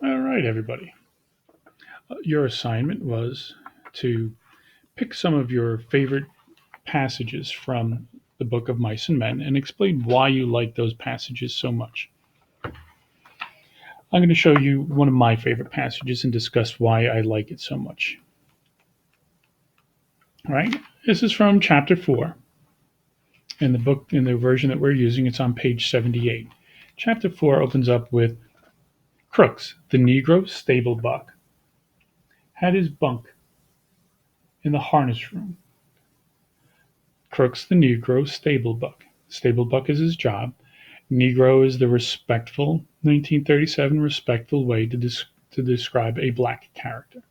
All right, everybody. Your assignment was to pick some of your favorite passages from the Book of Mice and Men and explain why you like those passages so much. I'm going to show you one of my favorite passages and discuss why I like it so much. All right? This is from chapter 4 in the book, in the version that we're using. It's on page 78. Chapter 4 opens up with Crooks, the Negro stable buck, had his bunk in the harness room. Crooks, the Negro stable buck. Stable buck is his job. Negro is the respectful 1937 respectful way to describe a black character.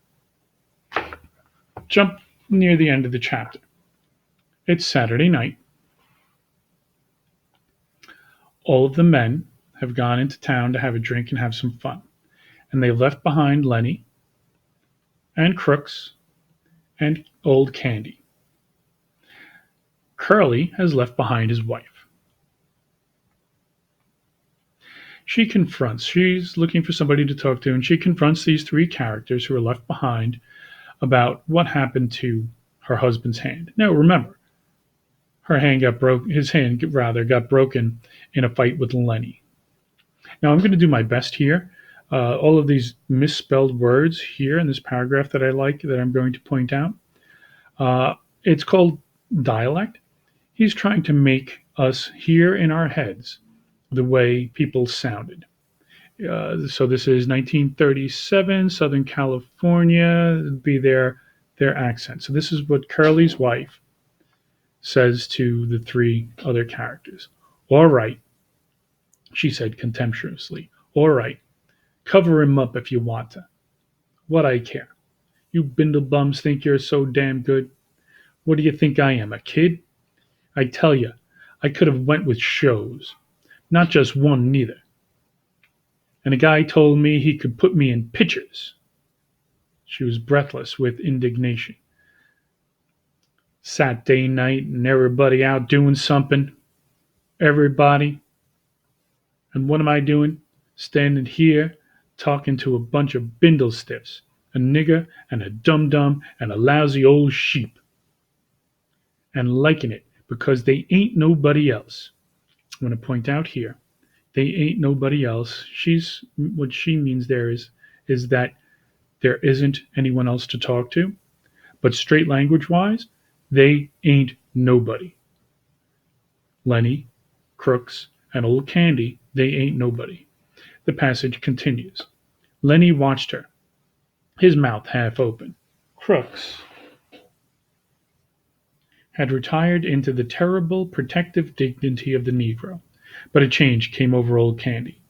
Jump near the end of the chapter. It's Saturday night. All of the men have gone into town to have a drink and have some fun. And they've left behind Lenny and Crooks and old Candy. Curly has left behind his wife. She's looking for somebody to talk to, and she confronts these three characters who are left behind about what happened to her husband's hand. Now remember, his hand rather got broken in a fight with Lenny. Now I'm going to do my best here. All of these misspelled words here in this paragraph that I like that I'm going to point out. It's called dialect. He's trying to make us hear in our heads the way people sounded. So this is 1937, Southern California, be their accent. So this is what Curly's wife says to the three other characters. All right, she said contemptuously. All right, cover him up if you want to. What I care. You bindle bums think you're so damn good. What do you think I am, a kid? I tell you, I could have went with shows. Not just one neither. And a guy told me he could put me in pictures. She was breathless with indignation. Saturday night and everybody out doing something. Everybody. And what am I doing? Standing here talking to a bunch of bindle stiffs, a nigger and a dum-dum and a lousy old sheep. And liking it because they ain't nobody else. I'm going to point out here, they ain't nobody else. What she means there is that there isn't anyone else to talk to, but straight language wise, they ain't nobody. Lenny, Crooks, and old Candy, they ain't nobody. The passage continues. Lenny watched her, his mouth half open. Crooks had retired into the terrible protective dignity of the Negro, but a change came over old Candy.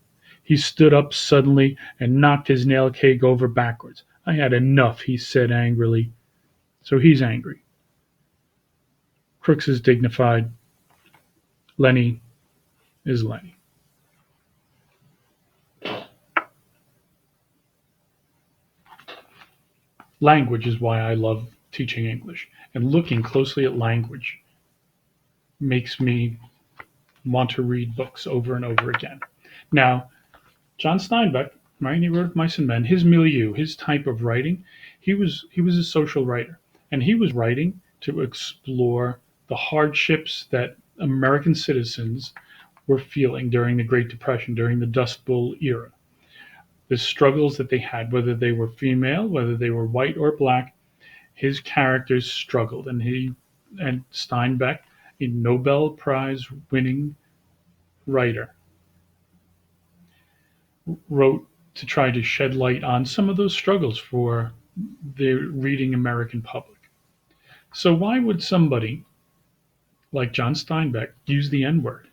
He stood up suddenly and knocked his nail keg over backwards. I had enough, he said angrily. So he's angry. Crooks is dignified. Lenny is Lenny. Language is why I love teaching English. And looking closely at language makes me want to read books over and over again. Now, John Steinbeck, right? He wrote Mice and Men. His milieu, his type of writing, he was a social writer, and he was writing to explore the hardships that American citizens were feeling during the Great Depression, during the Dust Bowl era. The struggles that they had, whether they were female, whether they were white or black, his characters struggled, and Steinbeck, a Nobel Prize winning writer, wrote to try to shed light on some of those struggles for the reading American public. So why would somebody like John Steinbeck use the N word?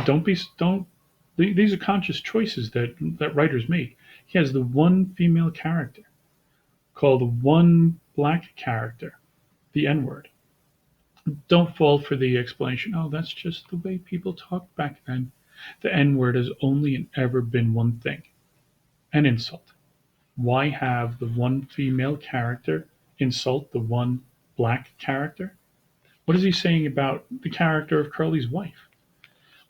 Don't. These are conscious choices that writers make. He has the one female character called the one black character, the N word. Don't fall for the explanation. Oh, that's just the way people talked back then. The N word has only and ever been one thing: an insult. Why have the one female character insult the one black character? What is he saying about the character of Curly's wife?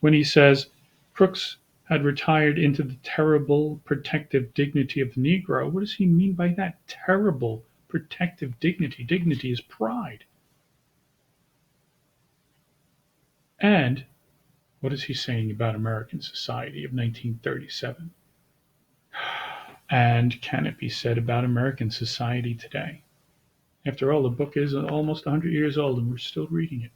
When he says, Crooks had retired into the terrible protective dignity of the Negro. What does he mean by that? Terrible protective dignity. Dignity is pride. And what is he saying about American society of 1937? And can it be said about American society today? After all, the book is almost 100 years old and we're still reading it.